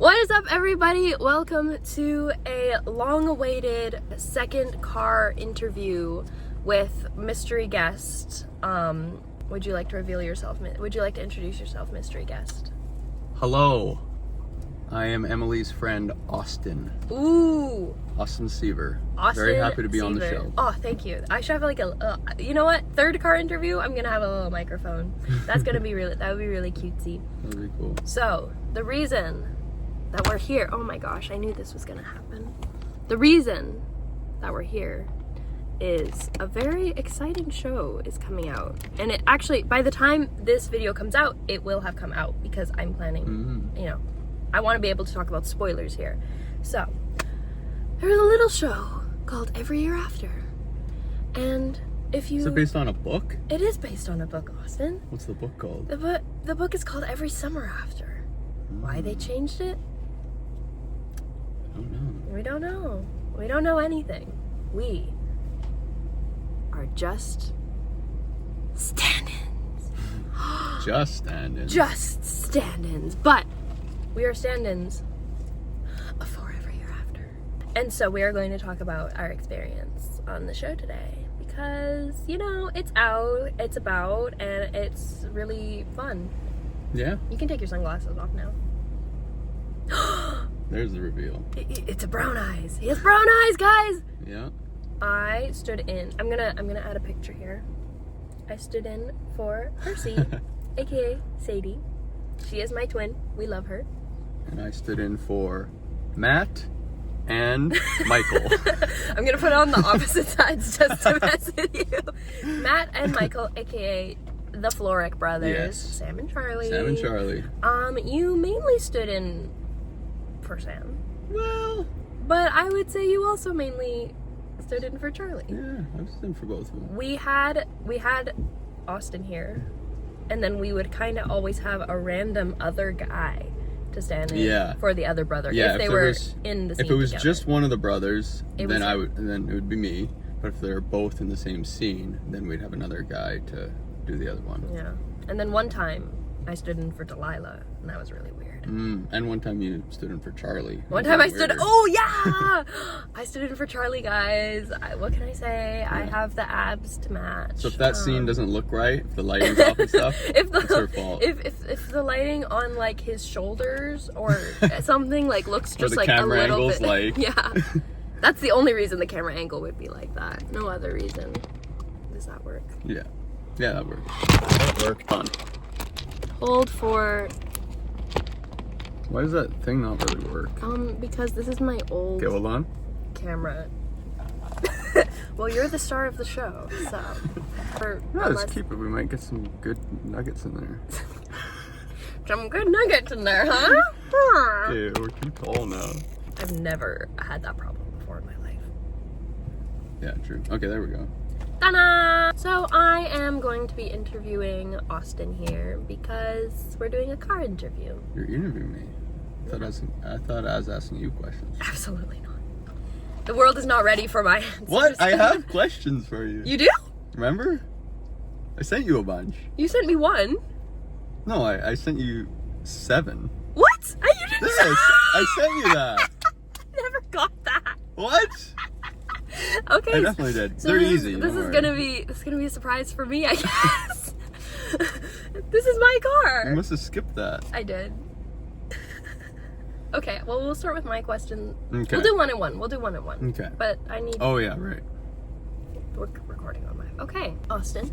What is up, everybody? Welcome to a long-awaited second car interview with mystery guest. Would you like to reveal yourself? Would you like to introduce yourself, mystery guest? Hello. I am Emily's friend, Austin. Ooh. Austin Seaver. Austin Very happy to be Seaver. on the show. Oh, thank you. I should have like a, you know what? Third car interview, I'm gonna have a little microphone. That's gonna be really, that would be really cutesy. That would be cool. So, the reason that we're here, oh my gosh, I knew this was gonna happen. The reason that we're here is a very exciting show is coming out. And it actually, by the time this video comes out, it will have come out because I'm planning, you know, I want to be able to talk about spoilers here. So, there's a little show called Every Year After. And if you... Is it based on a book? It is based on a book, Austin. What's the book called? The book is called Every Summer After. Why they changed it? I don't know. We don't know. We don't know anything. We are just stand-ins. Just stand-ins. Just stand-ins. But we are stand-ins for Every Year After. And so we are going to talk about our experience on the show today. Because, you know, it's out, it's about, and it's really fun. Yeah. You can take your sunglasses off now. There's the reveal. It's a brown eyes. He has brown eyes, guys! Yeah. I stood in, I'm gonna add a picture here. I stood in for Percy, aka Sadie. She is my twin. We love her. And I stood in for Matt and Michael. I'm gonna put it on the opposite sides just to mess with you. Matt and Michael, aka the Florek brothers. Yes. Sam and Charlie. Sam and Charlie. You mainly stood in for Sam. Well, But I would say you also mainly stood in for Charlie. yeah, I was in for both of them. We had Austin here, and then we would kind of always have a random other guy to stand in for the other brother if they were in the scene If it was together. just one of the brothers, It then was- then it would be me. But if they're both in the same scene, then we'd have another guy to do the other one. Yeah. And then one time I stood in for Delilah, and that was really weird. And one time you stood in for Charlie. One time I stood, oh yeah! I stood in for Charlie, guys. What can I say? I have the abs to match. So if that scene doesn't look right, if the lighting's off and stuff, it's her fault. If the lighting on like his shoulders or something like looks just the like a camera little angle's bit, like... yeah. That's the only reason the camera angle would be like that. No other reason. Does that work? Yeah. Yeah, that worked. That worked. Fun. Hold for... Why does that thing not really work? Because this is my old Okay, hold on. camera. Well, you're the star of the show, so... Yeah, let's keep it. We might get some good nuggets in there. Some good nuggets in there, huh? Okay, we're too tall now. I've never had that problem before in my life. Yeah, true. Okay, there we go. Ta-da! So I am going to be interviewing Austin here because we're doing a car interview. You're interviewing me. I thought I was asking you questions. Absolutely not. The world is not ready for my answers. What? I have questions for you. You do? Remember? I sent you a bunch. You sent me one. No, I sent you 7. What? You didn't Yes, I sent you that. Never got that. What? Okay. I definitely did. So They're this easy. This is gonna be a surprise for me, I guess. This is my car. You must have skipped that. I did. Okay, well, we'll start with my question. Okay. We'll do one and one. Okay. But I need... Oh, yeah, right. We're recording on my... Okay, Austin.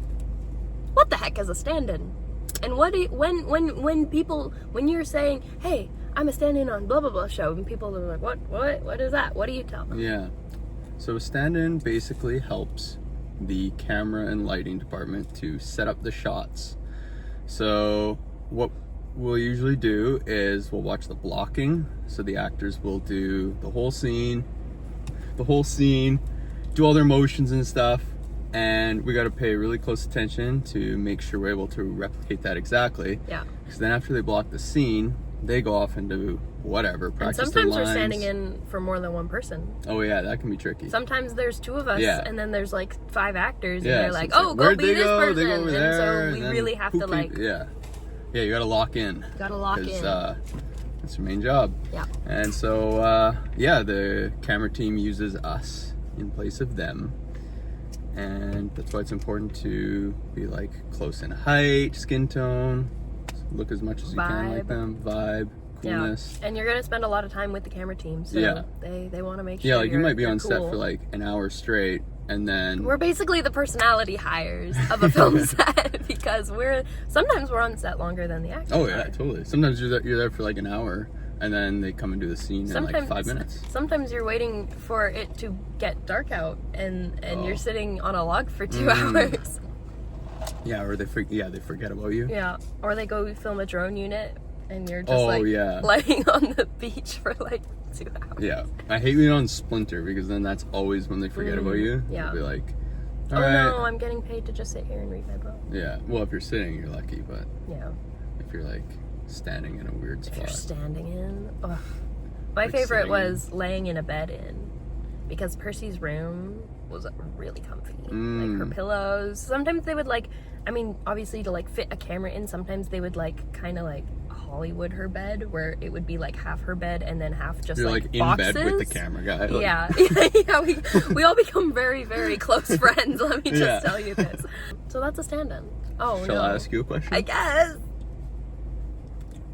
What the heck is a stand-in? And what do you, when you're saying, hey, I'm a stand-in on blah, blah, blah show, and people are like, what is that? What do you tell them? Yeah. So a stand-in basically helps the camera and lighting department to set up the shots. So what we'll usually do is we'll watch the blocking. So the actors will do the whole scene, do all their motions and stuff. And we got to pay really close attention to make sure we're able to replicate that exactly. Yeah. Because then after they block the scene, they go off and do whatever, practice and sometimes their we're lines. standing in for more than one person. Oh yeah, that can be tricky. Sometimes there's 2 of us, and then there's like 5 actors, and they're like, so oh, go where'd be they this go? person. They go over there, and so we really have to like... Yeah, you gotta lock in. Gotta lock in. It's That's your main job. Yeah. And so, the camera team uses us in place of them. And that's why it's important to be like close in height, skin tone, look as much as you can like them, vibe, coolness. Yeah. And you're gonna spend a lot of time with the camera team, so they want to make sure. Yeah, like you might be on cool. set for like an hour straight, and then we're basically the personality hires of a film set because sometimes we're on set longer than the actors. Oh yeah, totally. Sometimes you're there for like an hour, and then they come and do the scene in like 5 minutes. Sometimes you're waiting for it to get dark out, and you're sitting on a log for 2 hours. Yeah, or they forget about you. Yeah, or they go film a drone unit, and you're just laying on the beach for like 2 hours. Yeah, I hate being on Splinter because then that's always when they forget about you. Yeah, they'll be like, all right. No, I'm getting paid to just sit here and read my book. Yeah, well, if you're sitting, you're lucky, but yeah, if you're like standing in a weird spot. If you're standing in, my favorite was laying in a bed because Percy's room was really comfy. Like her pillows. Sometimes they would obviously to like fit a camera in, sometimes they would like kind of like Hollywood her bed where it would be like half her bed and then half just you're like in boxes. bed with the camera guy. Like. Yeah, we all become very, very close friends. Let me just tell you this. So that's a stand-in. Shall I ask you a question? I guess.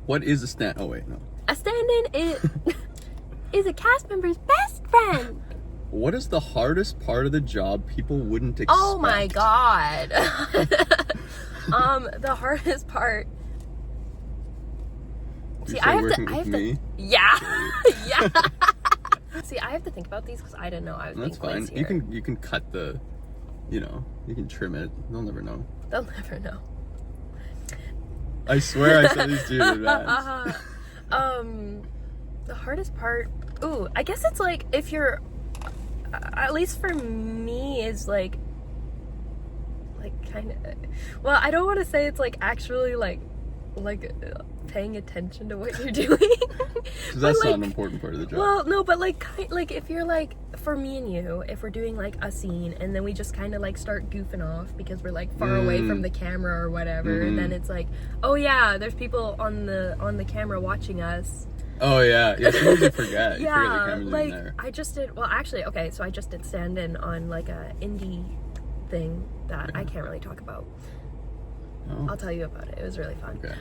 What is a stand? Oh wait, no. A stand-in is a cast member's best friend. What is the hardest part of the job people wouldn't expect? Oh my god. The hardest part. See, I have to. Yeah. Yeah. See, I have to think about these because I didn't know I was That's being placed fine. here. You can cut the, you can trim it. They'll never know. They'll never know. I swear I saw these two in advance. The hardest part. Ooh, I guess it's like if you're. At least for me, is like kind of. Well, I don't want to say it's like actually like paying attention to what you're doing. Because that's not an important part of the job. Well, no, but like if you're like, for me and you, if we're doing like a scene and then we just kind of like start goofing off because we're like far away from the camera or whatever, and then it's like, oh yeah, there's people on the camera watching us. Oh yeah, sometimes you forget. Yeah, you forget the camera's like in there. I just did. Well, actually, okay, so I just did stand-in on like a indie thing that I can't really talk about. Oh. I'll tell you about it. It was really fun. Okay.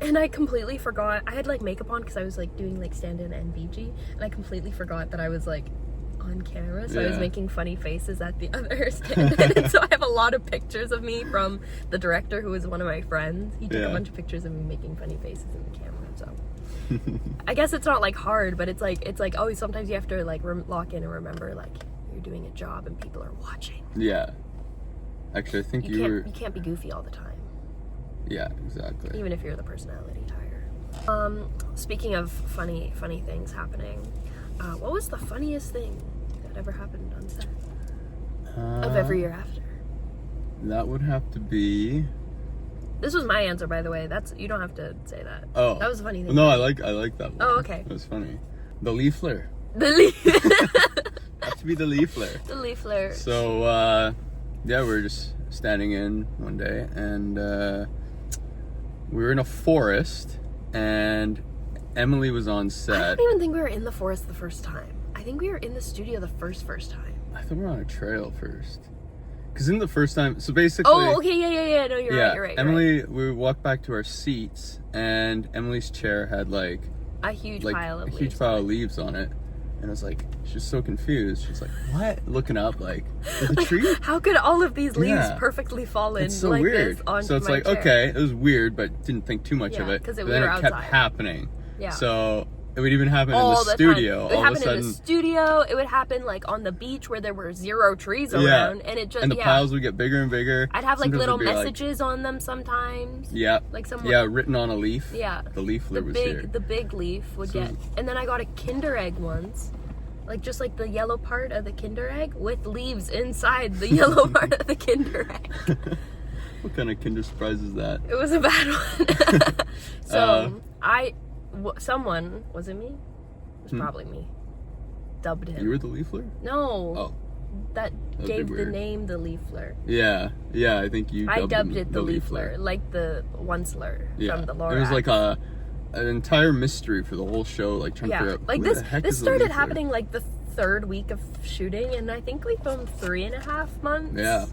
And I completely forgot. I had like makeup on because I was like doing like stand-in and VG, and I completely forgot that I was like on camera. So I was making funny faces at the other stand-in. And so I have a lot of pictures of me from the director, who was one of my friends. He took a bunch of pictures of me making funny faces in the camera. So I guess it's not like hard, but it's like oh, sometimes you have to like lock in and remember like you're doing a job and people are watching. Yeah. Actually, I think you can't be goofy all the time. Yeah, exactly. Even if you're the personality hire. Speaking of funny things happening, what was the funniest thing that ever happened on set of Every Year After? That would have to be. This was my answer, by the way. You don't have to say that. Oh, that was a funny thing. No, I like that one. Oh, okay. It was funny. The leafler. The leaf. Have to be the leafler. The leafler. So we were just standing in one day, and we were in a forest, and Emily was on set. I don't even think we were in the forest the first time. I think we were in the studio the first time. I thought we were on a trail first. Because in the first time, so basically... Oh, okay, yeah. No, you're right. Emily, we walked back to our seats, and Emily's chair had like... a huge pile of leaves on it. And I was like, she's so confused. She's like, what? Looking up, like, is the tree? How could all of these leaves perfectly fall in so like weird. this onto so it's my like, chair? Okay, it was weird, but didn't think too much of it. Because we were outside. Kept happening. Yeah. So it would even happen in the studio. It would happen in the studio. It would happen like on the beach where there were 0 trees around, and it just and the piles would get bigger and bigger. I'd have like little messages on them sometimes. Yeah. Like someone. Written on a leaf. Yeah. The leaflet was here. The big leaf would get, and then I got a Kinder Egg once. Like just like the yellow part of the Kinder Egg with leaves inside the yellow part of the Kinder Egg. What kind of Kinder Surprise is that? It was a bad one. So someone, was it me? It was probably me. Dubbed him. You were the leafler? No. Oh. That gave the name the leafler. Yeah, I think you dubbed it the leafler. Like the one slur from the Laura. It was like a an entire mystery for the whole show, like trying to figure out like who the heck this is the started Leafler? happening like the third week of shooting, and I think we filmed 3.5 months. Yeah.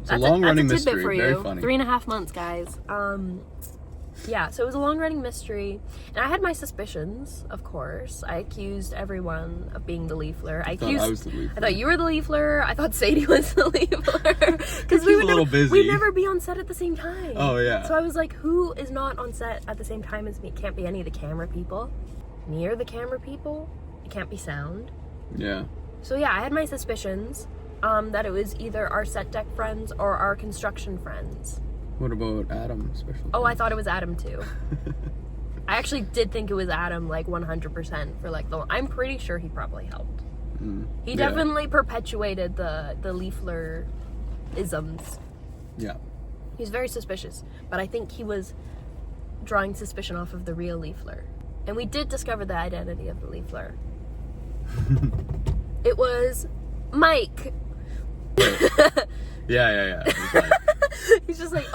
It's a long-running that's a tidbit mystery. for Very you. funny. 3.5 months, guys. Yeah, so it was a long-running mystery, and I had my suspicions, of course. I accused everyone of being the Leafler. I was the Leafler. I thought you were the Leafler. I thought Sadie was the Leafler. Because She's a little busy. we'd never be on set at the same time. Oh, yeah. So I was like, who is not on set at the same time as me? It can't be any of the camera people. Me or the camera people. It can't be sound. Yeah. So yeah, I had my suspicions that it was either our set deck friends or our construction friends. What about Adam? Special. Oh, I thought it was Adam too. I actually did think it was Adam, like 100% for like the. I'm pretty sure he probably helped. He definitely perpetuated the Leafler isms. Yeah. He's very suspicious, but I think he was drawing suspicion off of the real Leafler. And we did discover the identity of the Leafler. It was Mike. Yeah. It was like, He's just like,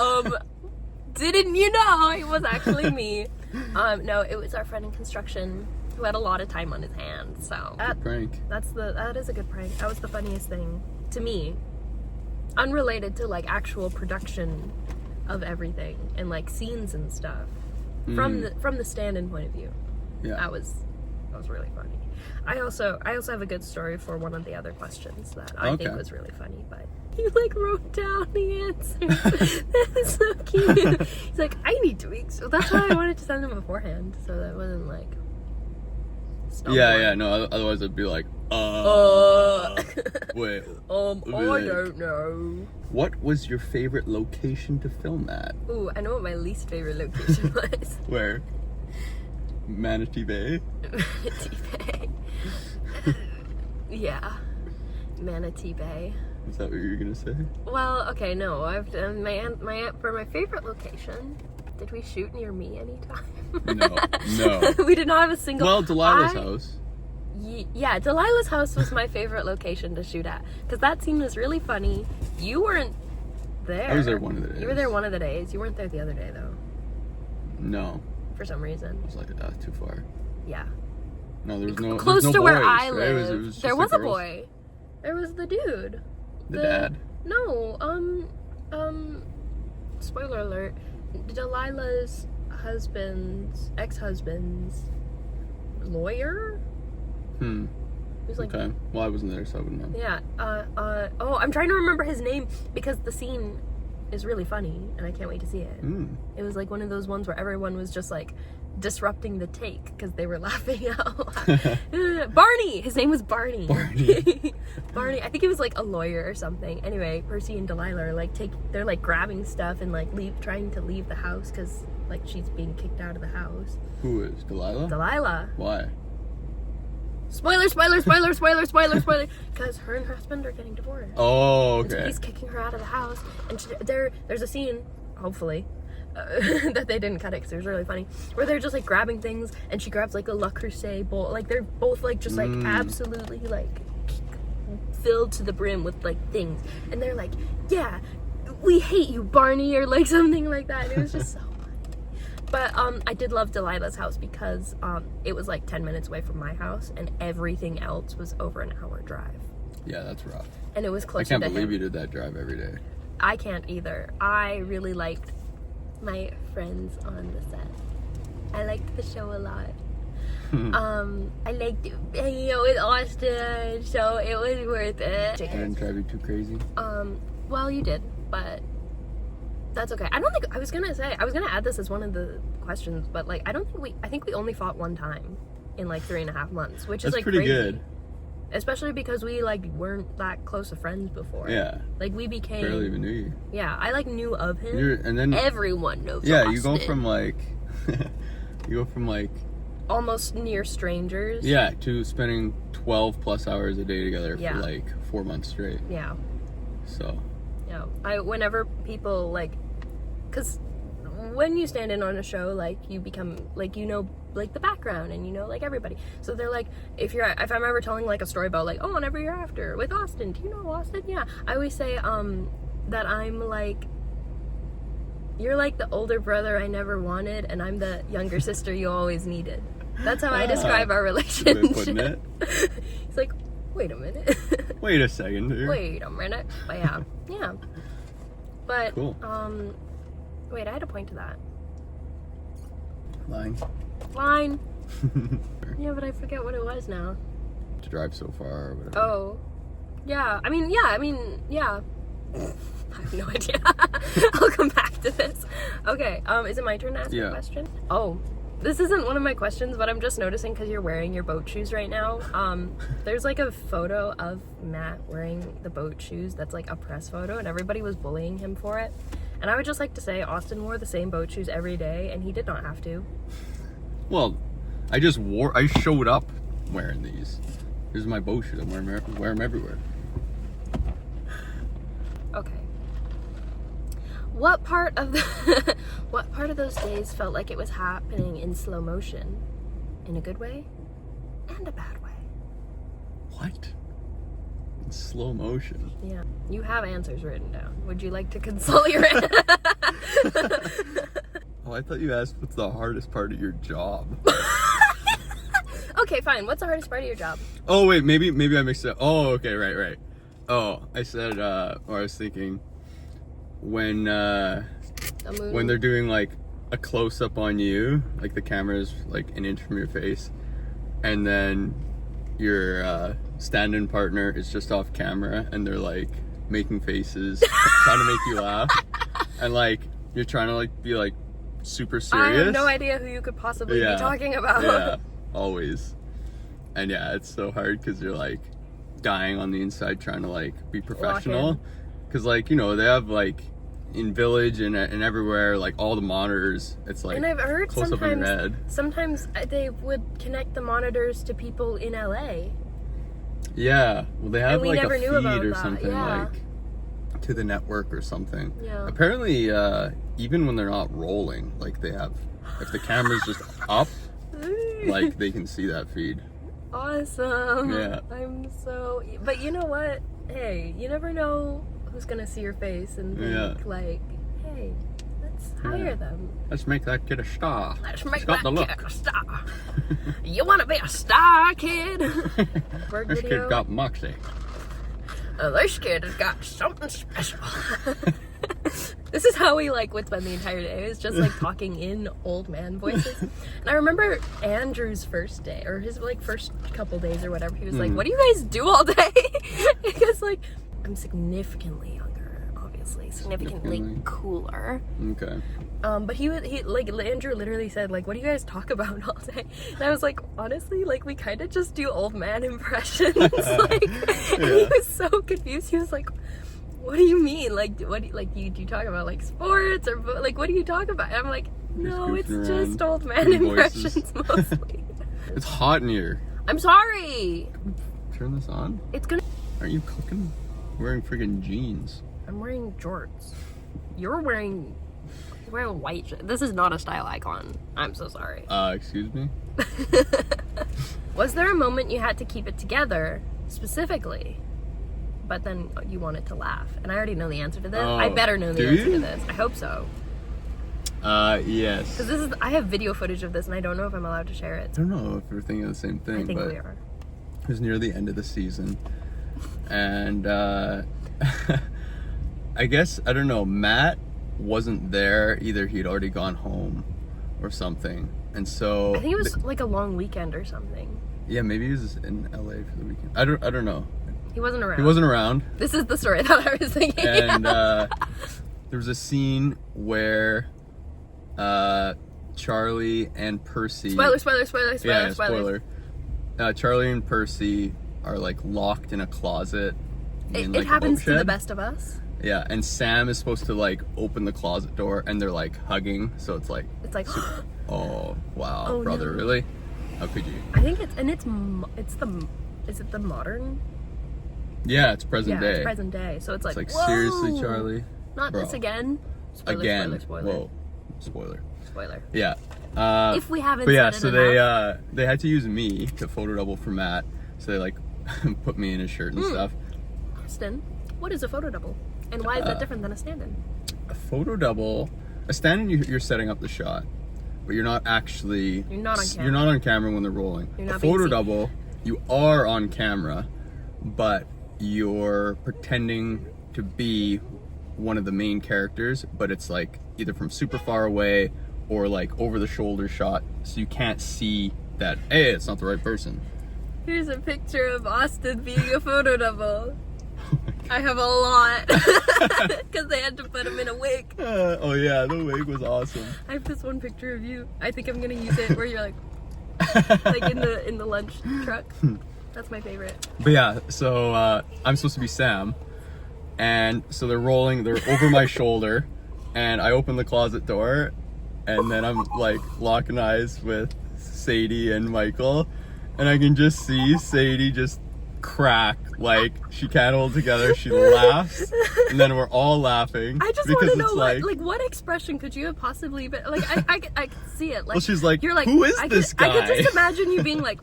didn't you know it was actually me? No, it was our friend in construction who had a lot of time on his hands. So good prank. that is a good prank. That was the funniest thing to me, unrelated to like actual production of everything and like scenes and stuff. From the stand-in point of view, Yeah. that was really funny. I also have a good story for one of the other questions that I think was really funny, but he like wrote down the answers. That is so cute. He's like, I need tweaks. So that's why I wanted to send him beforehand, so that it wasn't like Yeah, no, otherwise it'd be like, wait. I don't know. What was your favorite location to film at? Ooh, I know what my least favorite location was. Where? Manatee Bay? Manatee Bay. Yeah. Manatee Bay. Is that what you were gonna say? Well, okay, no. I've done for my favorite location. Did we shoot near me anytime? No. We did not have a single. Well, Delilah's house. Yeah, Delilah's house was my favorite location to shoot at because that scene was really funny. You weren't there. I was there one of the days. You were there one of the days. You weren't there the other day though. No. For some reason. It was like too far. Yeah. No, there was no. Close no to boys, where I right? live. It was just there the was a girls. boy. There was the dude. The dad. No. Spoiler alert. Delilah's ex-husband's lawyer. He was like, Okay. Well, I wasn't there, so I wouldn't know. yeah. I'm trying to remember his name because the scene is really funny and I can't wait to see it. It was like one of those ones where everyone was just like disrupting the take because they were laughing out loud. Barney! His name was Barney. Barney. I think he was like a lawyer or something. Anyway, Percy and Delilah are like they're like grabbing stuff and like trying to leave the house because like she's being kicked out of the house. Who is Delilah? Delilah. Why? Spoiler. Because her and her husband are getting divorced. Oh, And so okay. he's kicking her out of the house, and there's a scene, hopefully, that they didn't cut it because it was really funny, where they're just like grabbing things, and she grabs like a Le Creuset bowl, like they're both like just like absolutely like filled to the brim with like things, and they're like, yeah, we hate you, Barney, or like something like that. And it was just so funny. But I did love Delilah's house because it was like 10 minutes away from my house, and everything else was over an hour drive. Yeah, that's rough. And it was I closer can't to believe him. you did that drive every day. I can't either. I really liked my friends on the set. I liked the show a lot. I liked hanging out with Austin, so it was worth it. I didn't drive you too crazy. Well, you did, but that's okay. I don't think I was gonna add this as one of the questions, but like I think we only fought one time in like 3.5 months, which is like pretty crazy. good. Especially because we like weren't that close of friends before. Yeah. Like we became Barely even knew you. Yeah, I like knew of him. And then Everyone knows. yeah, Austin. you go from like almost near strangers. yeah to spending 12 plus hours a day together Yeah. for like 4 months straight. Yeah. So Yeah. Whenever people like, cause when you stand in on a show, like you become like like the background and like everybody. So they're like, if I'm ever telling like a story about like, oh, on Every Year After with Austin, do you know Austin? Yeah. I always say that I'm like You're like the older brother I never wanted, and I'm the younger sister you always needed. That's how I describe our relationship. Good way of putting it. He's like, wait a minute. Wait a second here. Wait a minute. But yeah. Yeah. But, Cool. wait, I had a point to that. Line. Yeah, but I forget what it was now. To drive so far or whatever. Oh. Yeah. I mean, yeah. I have no idea. I'll come back to this. Okay, is it my turn to ask a question? Oh, this isn't one of my questions, but I'm just noticing because you're wearing your boat shoes right now. There's like a photo of Matt wearing the boat shoes that's like a press photo, and everybody was bullying him for it. And I would just like to say Austin wore the same boat shoes every day, and he did not have to. Well, I showed up wearing these. Here's my boat shoes. I wear them everywhere. Okay. What part of those days felt like it was happening in slow motion? In a good way and a bad way. What? In slow motion. Yeah. You have answers written down. Would you like to consult your Oh, I thought you asked what's the hardest part of your job. Okay, fine. What's the hardest part of your job? Oh wait, maybe I mixed it up. Oh, okay, right. Oh, I said or I was thinking when they're doing like a close up on you, like the camera's like an inch from your face, and then your stand-in partner is just off camera and they're like making faces trying to make you laugh, and like you're trying to like be like super serious. I have no idea who you could possibly be talking about. Yeah, always. And yeah, it's so hard because you're like dying on the inside trying to like be professional, because like, you know, they have like in Village and everywhere, like all the monitors, it's like, and I've heard close up in red. Sometimes they would connect the monitors to people in LA. Yeah, well they have like a feed or that. something, Yeah. like to the network or something. Yeah. Apparently even when they're not rolling, like they have, if the camera's just up, like they can see that feed. Awesome. Yeah. But you know what? Hey, you never know who's gonna see your face and think like, hey, let's hire them. Let's make that kid a star. Let's make got that the kid look. a star. You wanna be a star, kid? This kid got moxie. This kid has got something special. This is how we like would spend the entire day. It was just like talking in old man voices. And I remember Andrew's first day, or his like first couple days or whatever. He was like, "What do you guys do all day?" Because like I'm significantly younger, obviously, significantly cooler. Okay. But he like Andrew literally said like, "What do you guys talk about all day?" And I was like, honestly, like we kind of just do old man impressions. Like, and he was so confused. He was like, what do you mean? Like, what do you talk about like sports or like what do you talk about? And I'm like, no, it's just old man impressions mostly. It's hot in here. I'm sorry. Turn this on. It's gonna. Aren't you cooking? Wearing friggin' jeans. I'm wearing jorts. You're wearing white. This is not a style icon. I'm so sorry. Excuse me? Was there a moment you had to keep it together specifically, but then you wanted to laugh? And I already know the answer to this. I better know the answer to this. I hope so. Yes. Because I have video footage of this, and I don't know if I'm allowed to share it. I don't know if we're thinking of the same thing. I think but we are. It was near the end of the season, and I guess, I don't know, Matt wasn't there. Either he'd already gone home or something, and so I think it was like a long weekend or something. Yeah, maybe he was in LA for the weekend. I don't know. He wasn't around. He wasn't around. This is the story that I was thinking. And there was a scene where Charlie and Percy. Spoiler. Yeah, spoiler. Charlie and Percy are like locked in a closet. It happens to the best of us. Yeah, and Sam is supposed to like open the closet door, and they're like hugging. So it's like. Oh wow, oh, brother, no. Really? How could you? I think is it the modern? Yeah, it's present day. It's present day. So it's like whoa, seriously, Charlie? Not this again. Spoiler. Whoa. Spoiler. Yeah. If we haven't. But yeah, said so it they had to use me to photo double for Matt. So they like put me in his shirt and stuff. Austin, what is a photo double, and why is that different than a stand-in? A photo double a stand-in, you're setting up the shot, but you're not actually. You're not on camera. You're not on camera when they're rolling. You're not A being photo seen. double, you are on camera, but you're pretending to be one of the main characters, but it's like either from super far away or like over the shoulder shot, so you can't see that, hey, it's not the right person. Here's a picture of Austin being a photo double. I have a lot because they had to put him in a wig. Oh yeah, the wig was awesome. I have this one picture of you. I think I'm gonna use it where you're like in the lunch truck. That's my favorite. But yeah, so I'm supposed to be Sam, and so they're over my shoulder, and I open the closet door, and then I'm like locking eyes with Sadie and Michael, and I can just see Sadie just crack, like she can't hold together. She laughs, and then we're all laughing. I just want to because know it's like what expression could you have possibly been like? I can see it. Like, well, she's like, you're like, who is I this could, I guy? could just imagine you being like,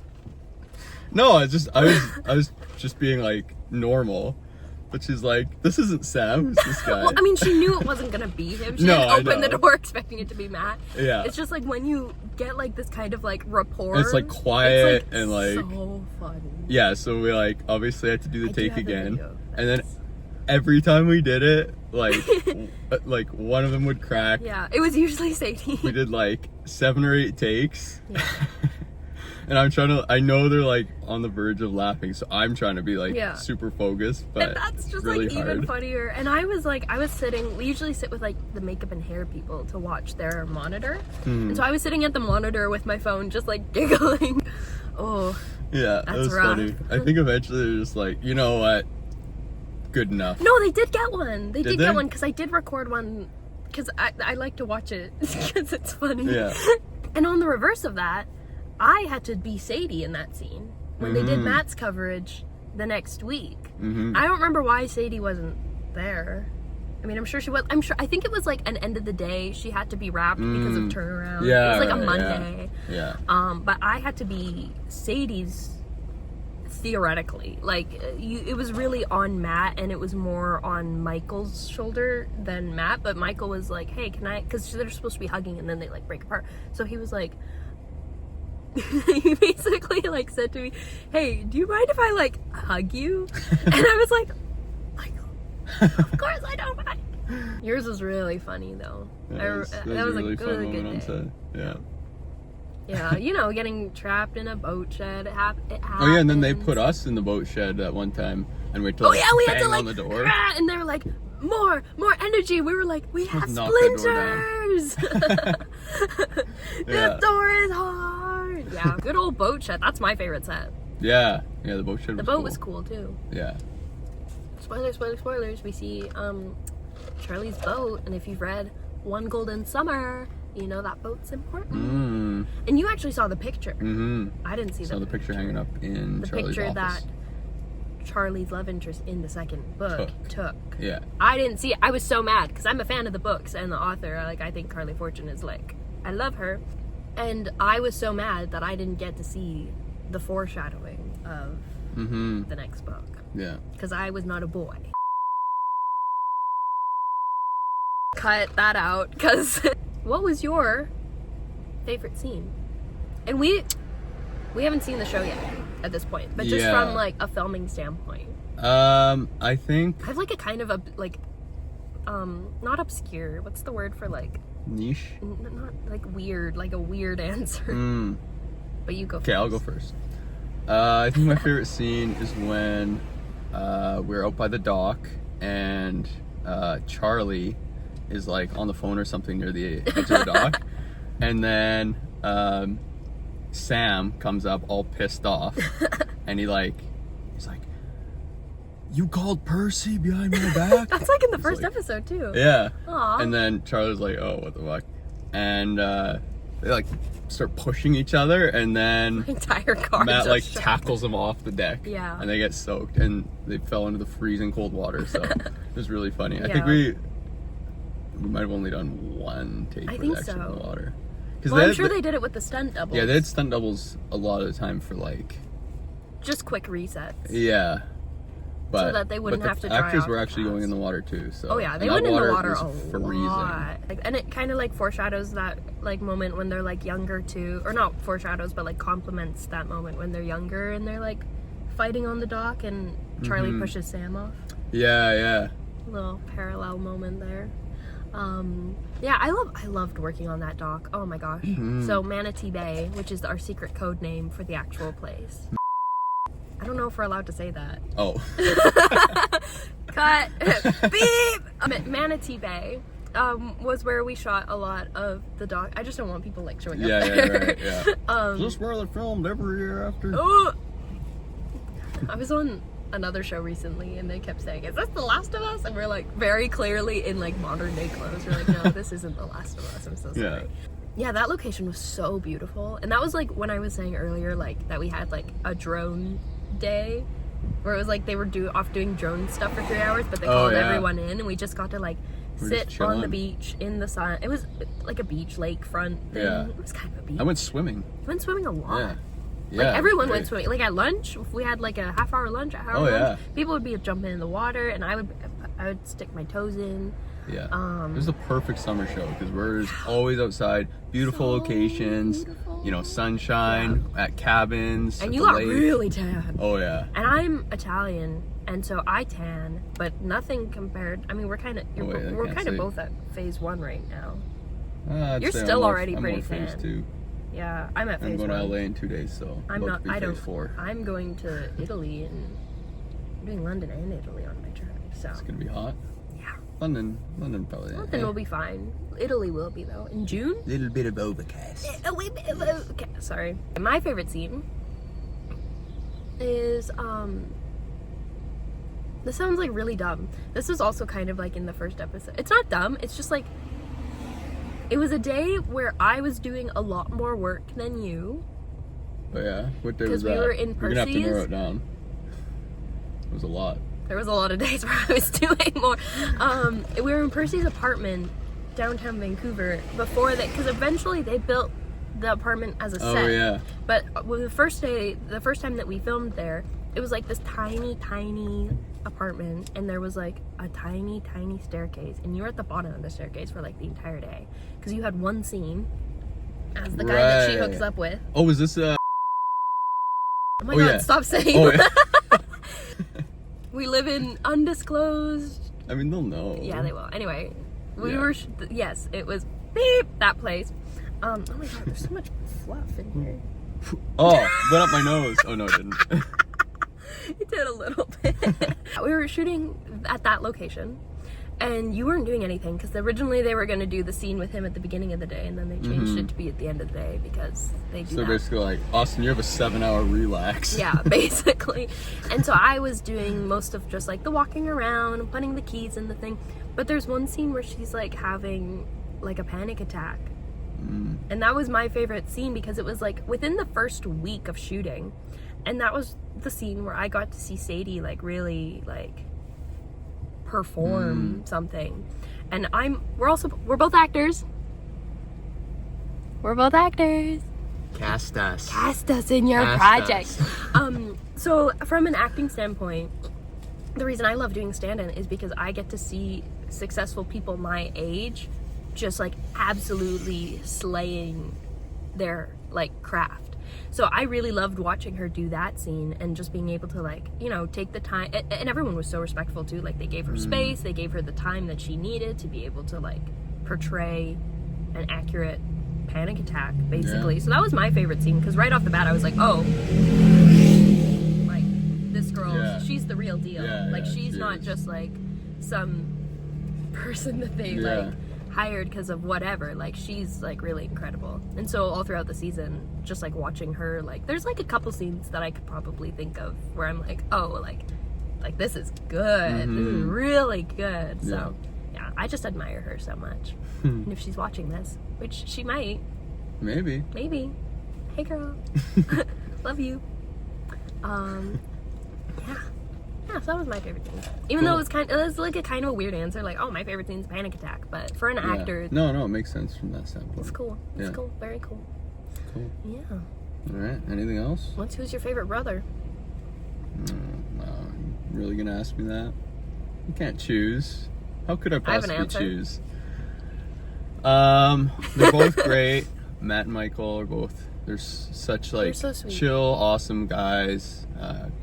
No, I was just being like normal, but she's like, this isn't Sam, it's this guy. well, I mean, she knew it wasn't gonna be him. She No, didn't I open the know. door expecting it to be Matt. Yeah. It's just like when you get like this kind of like rapport. It's like quiet it's, and like so funny. yeah. So we like obviously had to do the I do take have the again, video. and then every time we did it, like like one of them would crack. Yeah, it was usually Sadie. We did like 7 or 8 takes. Yeah. And I know they're like on the verge of laughing, so I'm trying to be like Yeah. super focused, but And that's just really like hard. even funnier. And I was sitting, we usually sit with like the makeup and hair people to watch their monitor. Hmm. And so I was sitting at the monitor with my phone just like giggling. Oh, Yeah, that That's was rough. funny. I think eventually they're just like, you know what? Good enough. no, they did get one. They Did did they? get one because I did record one because I like to watch it because it's funny. Yeah. And on the reverse of that, I had to be Sadie in that scene when they did Mhm. Matt's coverage the next week. Mm-hmm. I don't remember why Sadie wasn't there. I mean, I'm sure she was. I think it was like an end of the day. She had to be wrapped because of turnaround. Yeah, it was like a right, Monday. Yeah. But I had to be Sadie's theoretically. Like, it was really on Matt, and it was more on Michael's shoulder than Matt. But Michael was like, "Hey, can I?" Because they're supposed to be hugging, and then they like break apart. So he was like. He basically like said to me, "Hey, do you mind if I like hug you?" And I was like, "Michael, of course I don't mind." Yours was really funny though. That was a really fun good moment on day. set. Yeah. Yeah, you know, getting trapped in a boat shed. It happens. Oh yeah, and then they put us in the boat shed at one time, and we had to Oh like, yeah, we had bang to like, on the door. and they were like, more energy. We were like, we have knock the door down. splinters. Yeah. This door is hard. Yeah, good old boat shed. That's my favorite set. Yeah, the boat shed. The boat was cool too. Yeah. Spoilers. We see Charlie's boat, and if you've read One Golden Summer, you know that boat's important. Mm. And you actually saw the picture. Mm-hmm. I didn't see Saw the picture hanging up in the Charlie's picture office. that Charlie's love interest in the second book took. Yeah. I didn't see it. I was so mad because I'm a fan of the books and the author. Like, I think Carly Fortune is like, I love her. And I was so mad that I didn't get to see the foreshadowing of Mm-hmm. the next book Yeah. because I was not a boy. Cut that out because what was your favorite scene? And we haven't seen the show yet at this point, but just Yeah. from like a filming standpoint. I think I have like a kind of a like not obscure, what's the word for like niche. not like weird, like a weird answer. Mm. But you go first. Okay, I'll go first. I think my favorite scene is when we're out by the dock and Charlie is like on the phone or something near the edge of the dock, and then Sam comes up all pissed off, and he's like, "You called Percy behind my back?" That's like in the It's first like- episode too. Yeah. Aw. And then Charlie's like, "Oh, what the fuck?" And they like start pushing each other, and then Entire car Matt just like shut. tackles them off the deck. Yeah. And they get soaked, and they fell into the freezing cold water. So it was really funny. I think Yeah. we might have only done one take I where think they actually in the so. water. 'Cause Well, I'm had sure the- they did it with the stunt doubles. Yeah, they had stunt doubles a lot of the time for like just quick resets. yeah. But, so that they wouldn't but have to the dry actors off were as actually going fast. in the water too. So Oh yeah, they and went that in the water water was a freezing. lot. Like, and it kind of like foreshadows that like moment when they're like younger too, or not foreshadows, but like complements that moment when they're younger and they're like fighting on the dock and Charlie pushes Sam off. Yeah. Little parallel moment there. Yeah, I loved working on that dock. Oh my gosh. So Manatee Bay, which is our secret code name for the actual place. I don't know if we're allowed to say that. Oh. Cut. Beep. Manatee Bay was where we shot a lot of the dock. I just don't want people like showing up there. Right, yeah. Is this where they filmed every year after? Oh, I was on another show recently and they kept saying, "Is this The Last of Us?" And we're like very clearly in like modern day clothes. We're like, "No, this isn't The Last of Us. I'm so sorry." Yeah, that location was so beautiful. And that was like when I was saying earlier like that we had like a drone day where it was like they were off doing drone stuff for 3 hours, but they called everyone in and we just got to like sit on the beach in the sun. It was like a beach lakefront thing. Yeah. It was kind of a beach. I went swimming. I went swimming a lot. Yeah, like everyone went swimming. Like at lunch, if we had like a half-hour lunch, lunch, people would be jumping in the water, and I would stick my toes in. Yeah, it was the perfect summer show because we're just always outside, beautiful locations, beautiful. You know, sunshine at cabins. And at you the got lake. really tan. Oh yeah. And I'm Italian, and so I tan, but nothing compared. I mean, we're kind of both at phase 1 right now. You're still already pretty phase tan. 2. Yeah, I'm at phase 1. I'm going to LA in 2 days, so I'm not. I don't. phase 4. I'm going to Italy and I'm doing London and Italy on my trip. So It's gonna be hot. yeah, London probably. London will be fine. Italy will be though in June. Little bit of overcast. Okay, sorry. My favorite scene is this sounds like really dumb. This was also kind of like in the first episode. It's not dumb. It's just like it was a day where I was doing a lot more work than you. Oh yeah, what day was that? Because we were in We're gonna have to Percy's. narrow it down. It was a lot. There was a lot of days where I was doing more. We were in Percy's apartment downtown Vancouver before that, because eventually they built the apartment as a set. Oh yeah. But the first time that we filmed there, it was like this tiny apartment, and there was like a tiny staircase, and you were at the bottom of the staircase for like the entire day because you had one scene as the guy that she hooks up with. Oh, was this Oh my god, stop saying Oh, that. We live in undisclosed. I mean, they'll know. Yeah, they will. Anyway, we were. Yes, it was beep that place. Oh my god, there's so much fluff in here. Oh, went up my nose. Oh no, it didn't. It did a little bit. We were shooting at that location, and you weren't doing anything because originally they were going to do the scene with him at the beginning of the day, and then they changed it to be at the end of the day because they do So that. basically, like, Austin, you have a 7-hour relax. Yeah, basically. And so I was doing most of just like the walking around, putting the keys in the thing. But there's one scene where she's like having like a panic attack. And that was my favorite scene because it was like within the first week of shooting. And that was the scene where I got to see Sadie like really like perform something. And we're both actors. We're both actors. Cast us. Cast us in your project. So from an acting standpoint, the reason I love doing stand-in is because I get to see successful people my age just like absolutely slaying their like craft. So I really loved watching her do that scene and just being able to like, you know, take the time, and everyone was so respectful too. Like they gave her space, they gave her the time that she needed to be able to like portray an accurate panic attack basically. So that was my favorite scene because right off the bat I was like, oh, like this girl, she's the real deal. Like she's not just like some person that they like hired because of whatever. Like she's like really incredible. And so all throughout the season, just like watching her, like there's like a couple scenes that I could probably think of where I'm like, oh, like this is good. This is really good. So yeah, I just admire her so much. And if she's watching this, which she might, Maybe. Hey girl. Love you. Yeah, so that was my favorite scene. Even though it was like a kind of a weird answer, like, oh, my favorite scene is Panic Attack. But for an actor, No, it makes sense from that standpoint. it's cool. It's cool. Very cool. Cool. Yeah. All right. Anything else? Who's your favorite brother? really gonna ask me that? You can't choose. How could I I have an possibly answer. choose? They're both great. Matt and Michael are both. They're such like so sweet. chill, awesome guys.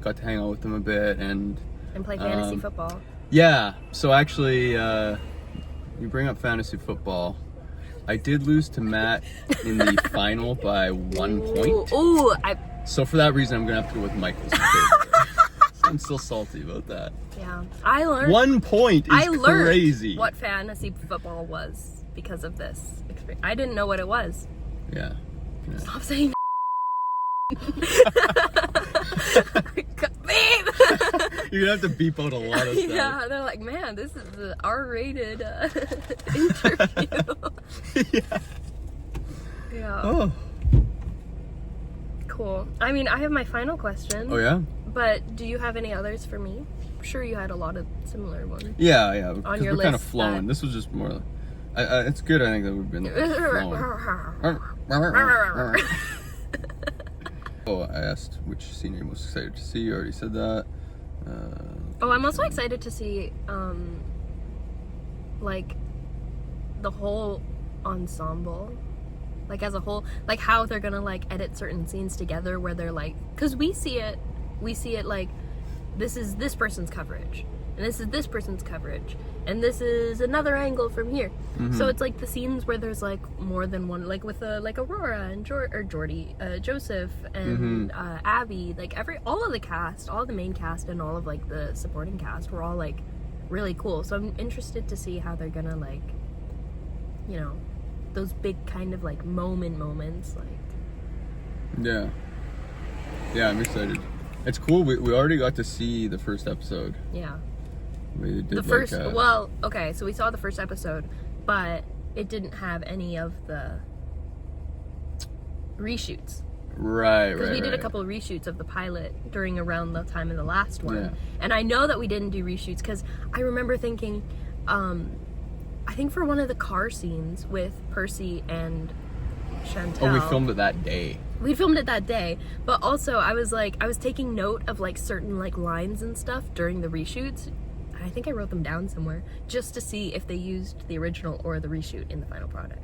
Got to hang out with them a bit, and play fantasy football. yeah. So actually, you bring up fantasy football. I did lose to Matt in the final by 1 point. Ooh, So for that reason, I'm gonna have to go with Michael's pick. I'm still salty about that. yeah. I learned 1 point is I learned crazy. what fantasy football was because of this experience. I didn't know what it was. Yeah. Stop saying Beep! You're gonna have to beep out a lot of stuff. Yeah, they're like, man, this is an R-rated interview. Yeah. Yeah. Oh. Cool. I mean, I have my final question. Oh yeah. But do you have any others for me? I'm sure you had a lot of similar ones. Yeah, yeah. Because your we're kind of list flowing. This was just more. It's good. I think that we've been flowing. Oh, I asked which scene you're most excited to see. You already said that. Oh, I'm also excited to see, like, the whole ensemble, like as a whole, like how they're gonna like edit certain scenes together where they're like, because we see it like, this is this person's coverage, and this is this person's coverage, and this is another angle from here. Mm-hmm. So it's like the scenes where there's like more than one, like with like Aurora and Jordy, Joseph and Abby, like all of the cast, all the main cast and all of like the supporting cast were all like really cool. So I'm interested to see how they're gonna like, you know, those big kind of like moments, like. Yeah. Yeah, I'm excited. It's cool. We already got to see the first episode. Yeah. We did The first, well, okay, so we saw the first episode, but it didn't have any of the reshoots. Right. Because we did a couple of reshoots of the pilot during around the time of the last one. Yeah. And I know that we didn't do reshoots because I remember thinking, I think for one of the car scenes with Percy and Chantal. Oh, we filmed it that day. We filmed it that day, but also I was taking note of like certain like lines and stuff during the reshoots. I think I wrote them down somewhere just to see if they used the original or the reshoot in the final product.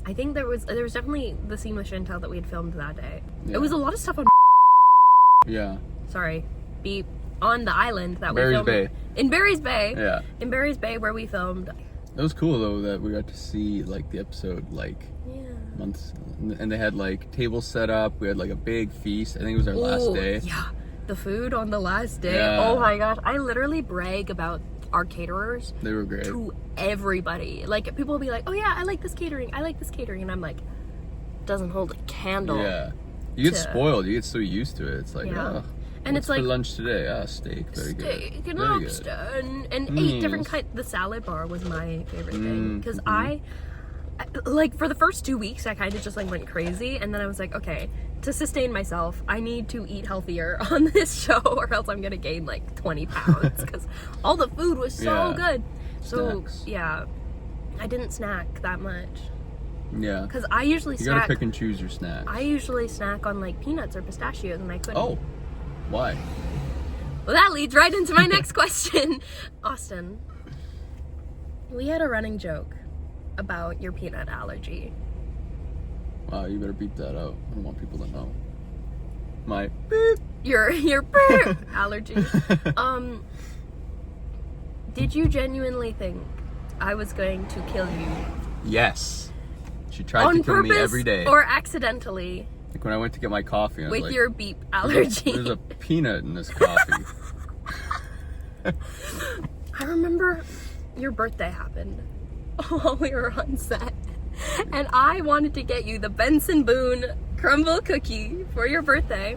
I think there was definitely the scene with Chantal that we had filmed that day. Yeah. It was a lot of stuff on. Yeah. Sorry, beep, on the island that we Barry's filmed Bay. in Barry's Bay. Yeah. In Barry's Bay where we filmed. It was cool though that we got to see like the episode like months, and they had like tables set up. We had like a big feast. I think it was our last day. Yeah, the food on the last day. Yeah. Oh my gosh, I literally brag about our caterers. They were great. To everybody. Like, people will be like, oh yeah, I like this catering, and I'm like, doesn't hold a candle. Yeah. You get spoiled. You get so used to it. It's like, oh, and what's it's like for lunch today? Steak. Very good. Steak and Very lobster and 8 different kinds. The salad bar was my favorite thing because I like for the first 2 weeks I kind of just like went crazy, and then I was like, okay, to sustain myself I need to eat healthier on this show or else I'm gonna gain like 20 pounds because all the food was so good. So yeah, I didn't snack that much. Yeah. Because I usually You gotta pick and choose your snacks. I usually snack on like peanuts or pistachios, and I couldn't. Oh, why? Well, that leads right into my next question. Austin, we had a running joke about your peanut allergy. Wow, you better beep that out. I don't want people to know. My beep. Your allergy. Did you genuinely think I was going to kill you? Yes. She tried on to kill purpose me every day. or accidentally? Like when I went to get my coffee, I was with like, your beep allergy. There's a peanut in this coffee. I remember your birthday happened while we were on set, and I wanted to get you the Benson Boone crumble cookie for your birthday,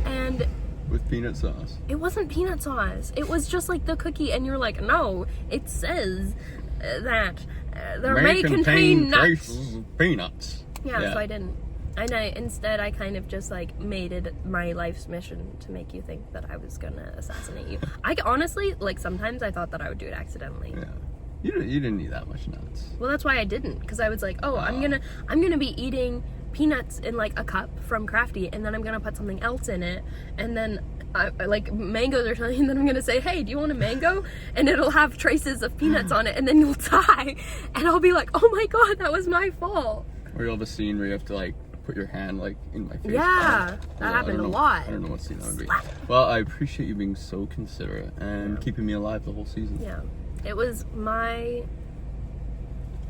and With peanut sauce. it wasn't peanut sauce. It was just like the cookie, and you're like, no, it says that there may contain nuts. traces of peanuts. Yeah, so I didn't. And instead I kind of just like made it my life's mission to make you think that I was gonna assassinate you. I honestly, like, sometimes I thought that I would do it accidentally. Yeah. You didn't need that much nuts. Well, that's why I didn't, because I was like, oh, I'm gonna be eating peanuts in like a cup from Crafty, and then I'm gonna put something else in it, and then like mangoes or something, and then I'm gonna say, hey, do you want a mango? And it'll have traces of peanuts on it, and then you'll die, and I'll be like, oh my god, that was my fault. Or you'll have a scene where you have to like put your hand like in my face. Yeah, that happened a lot. I don't know what scene that would be. Well, I appreciate you being so considerate and keeping me alive the whole season. Yeah, it was my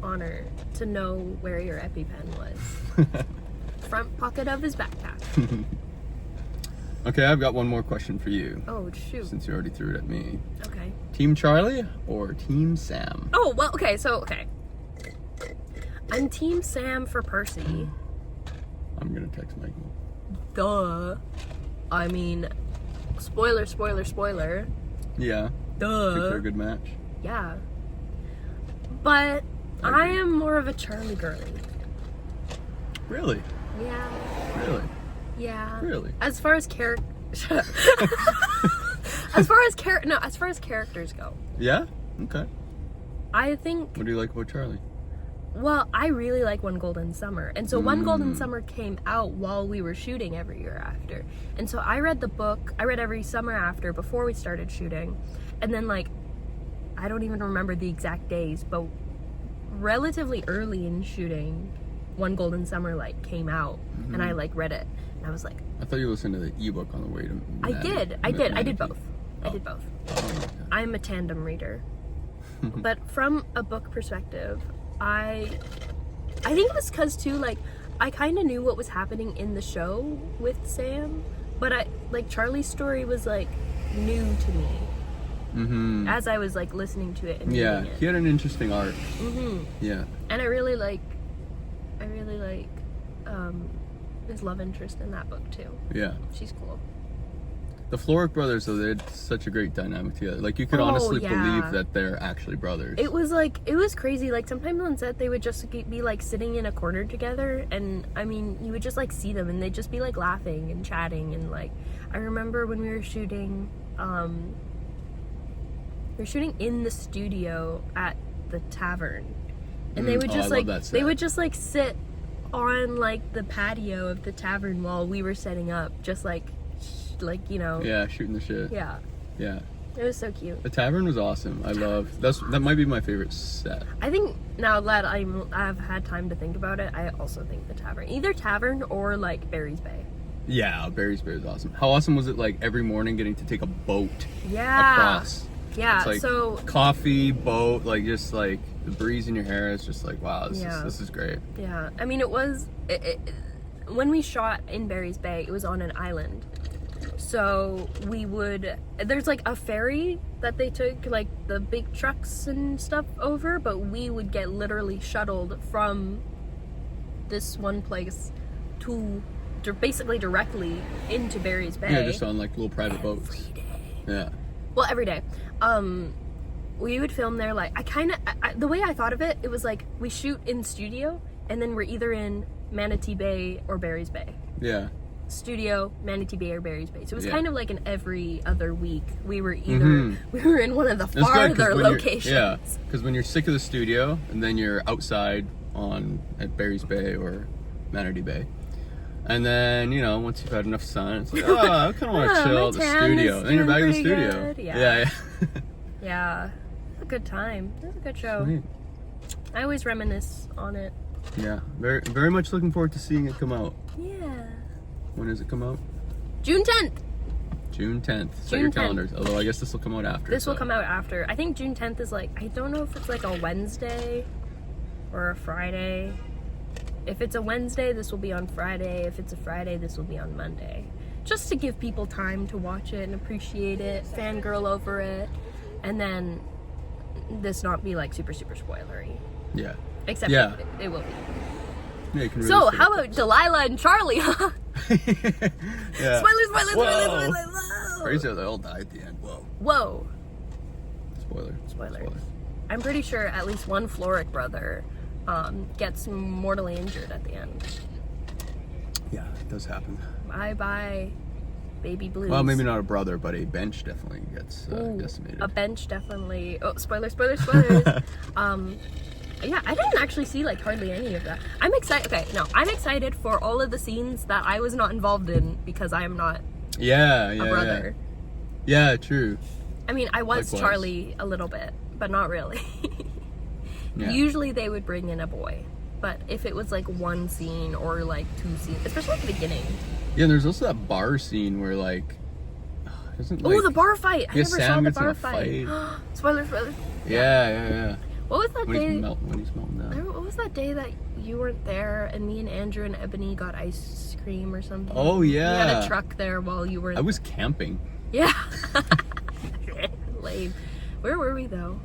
honor to know where your EpiPen was. Front pocket of his backpack. Okay, I've got one more question for you. Oh, shoot. Since you already threw it at me. Okay. Team Charlie or Team Sam? Oh, well, okay, okay. I'm Team Sam for Percy. I'm gonna text Michael. Duh. I mean, spoiler. Yeah. Duh. Think they're a good match. Yeah. But I am more of a Charlie girly. Really? Yeah. Really? Yeah. Really? As far as characters go. Yeah? Okay. I think, What do you like about Charlie? well, I really like One Golden Summer. And so One Golden Summer came out while we were shooting every year after. And so I read the book, I read every summer after before we started shooting. And then like, I don't even remember the exact days, but relatively early in shooting, One Golden Summer like came out, and I like read it, and I was like, I thought you listened to the ebook on the way to. I did both. I did both. Oh, okay. I'm a tandem reader. But from a book perspective, I think it was because too, like, I kind of knew what was happening in the show with Sam, but Charlie's story was like new to me. Mm-hmm. As I was like listening to it and Yeah, reading it. he had an interesting arc. Mm-hmm. Yeah. And I really like his love interest in that book too. Yeah. She's cool. The Florrick brothers, though, they had such a great dynamic together. Like, you could honestly believe that they're actually brothers. It was crazy. Like, sometimes on set, they would just be, like, sitting in a corner together, and, I mean, you would just, like, see them, and they'd just be, like, laughing and chatting, and, like, I remember when we were shooting, in the studio at the tavern, and they would just, they would just, like, sit on, like, the patio of the tavern while we were setting up, just, like, you know. Yeah, shooting the shit. Yeah. Yeah. It was so cute. The tavern was awesome. That might be my favorite set. I think now that I've had time to think about it, I also think the tavern. Either tavern or, like, Barry's Bay. Yeah, Barry's Bay was awesome. How awesome was it, like, every morning getting to take a boat across? Yeah, it's like so coffee, boat, like, just, like, the breeze in your hair is just like, wow, this is great. Yeah, I mean, when we shot in Barry's Bay, it was on an island. So there's like a ferry that they took like the big trucks and stuff over, but we would get literally shuttled from this one place to basically directly into Barry's Bay. Yeah, just on like little private boats. Every day. Yeah. Well, every day. We would film there, like, the way I thought of it, it was like, we shoot in studio, and then we're either in Manatee Bay or Barry's Bay. Yeah. Studio, Manatee Bay or Barry's Bay. So it was kind of like an every other week. We were we were in one of the farther locations. Yeah, because when you're sick of the studio, and then you're outside at Barry's Bay or Manatee Bay. And then, you know, once you've had enough sun, it's like, I kind of want to chill at the studio. And then you're back at the studio. Good. Yeah. Yeah. Yeah. It was a good time. It was a good show. Sweet. I always reminisce on it. Yeah. Very, very much looking forward to seeing it come out. Yeah. When does it come out? June 10th. June 10th. Set June your 10th. calendars. Although I guess this will come out after. This will come out after. I think June 10th is like, I don't know if it's like a Wednesday or a Friday. If it's a Wednesday, this will be on Friday. If it's a Friday, this will be on Monday. Just to give people time to watch it and appreciate it, fangirl over it, and then this not be like super, super spoilery. Yeah. Except it will be. Yeah, you can really So, how about Delilah and Charlie, huh? Yeah. Spoilers. Whoa. Crazy how they all die at the end. Whoa. Spoiler. I'm pretty sure at least one Florrick brother gets mortally injured at the end. Yeah, it does happen. Bye, baby blues. Well, maybe not a brother, but a bench definitely gets decimated. A bench definitely. Oh, spoilers. Yeah, I didn't actually see like hardly any of that. I'm excited. Okay, no, I'm excited for all of the scenes that I was not involved in because I am not Yeah, a brother. Yeah, true. I mean, I was Likewise. Charlie a little bit, but not really. Yeah. Usually they would bring in a boy, but if it was like one scene or like two scenes, especially at the beginning. Yeah, and there's also that bar scene where like, doesn't Oh, like, the bar fight! I yeah, never Sam saw the gets in bar a fight. fight. Spoilers. Yeah. What was that When day? he's melting down. What was that day that you weren't there and me and Andrew and Ebony got ice cream or something? Oh, yeah. We had a truck there while you were. I was camping. Yeah. Lame. Where were we though?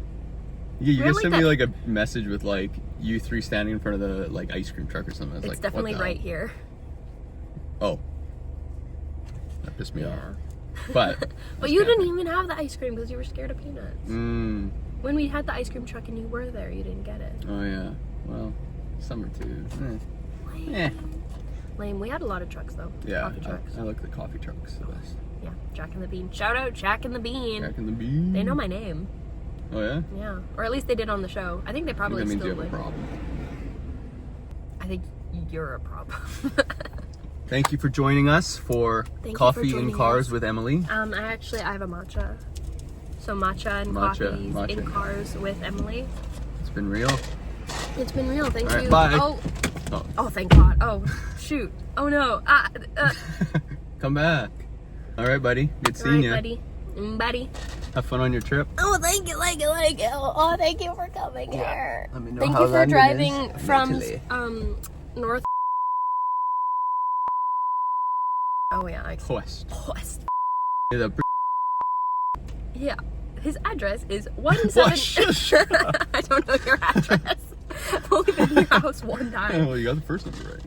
Yeah, you We're guys like sent that- me like a message with like you three standing in front of the like ice cream truck or something. I was It's like, what definitely the right hell? here. Oh, that pissed me Yeah. off. But But you didn't even have the ice cream because you were scared of peanuts. Mm. When we had the ice cream truck and you were there, you didn't get it. Oh yeah. Well, summer too. Lame. Eh. Lame. We had a lot of trucks though. Yeah. Coffee trucks. I like the coffee trucks the best. Yeah. Jack and the Bean. Shout out Jack and the Bean. Jack and the Bean. They know my name. Oh yeah. Yeah. Or at least they did on the show. I think they probably That means still you have a would. problem. I think you're a problem. Thank you for joining us for Thank you for Coffee in joining Cars us. with Emily. I have a matcha. So matcha and coffees matcha. in cars with Emily. It's been real. It's been real. Thank All right, you. bye. Oh, oh, thank God. Oh, shoot. Oh no. Come back. All right, buddy. Good seeing you. Buddy. Buddy. Have fun on your trip. Oh, thank you. Oh, thank you for coming here. Let me know Thank how you for London driving is. from Italy. North. Oh yeah, West. West. Yeah, the Yeah, his address is What? 17. Shut up. I don't know your address. I've only been to your house one time. Well, you got the first number right.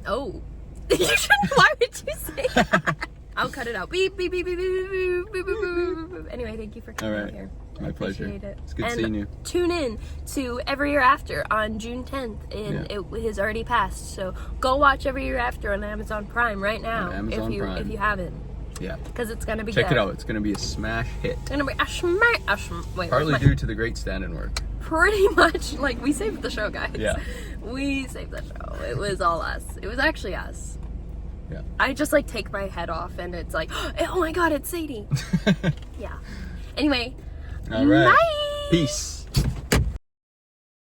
Oh, you shouldn't. Why would you say that? I'll cut it out. Beep beep beep beep beep beep beep beep beep. Beep. Anyway, thank you for coming All right. here. My I pleasure. appreciate it. It's good And seeing you. Tune in to Every Year After on June 10th, and it has already passed. So go watch Every Year After on Amazon Prime right now. On Amazon if you Prime. if you haven't, Yeah. because it's gonna be Check good. it out. It's gonna be a smash hit. It's gonna be a smash. Wait, Partly where's due to the great stand-in work. pretty much like we saved the show, guys. Yeah. We saved the show. It was all us. It was actually us. Yeah. I just like take my head off and it's like, oh my God, it's Sadie. Yeah. Anyway. All right. Bye. Peace.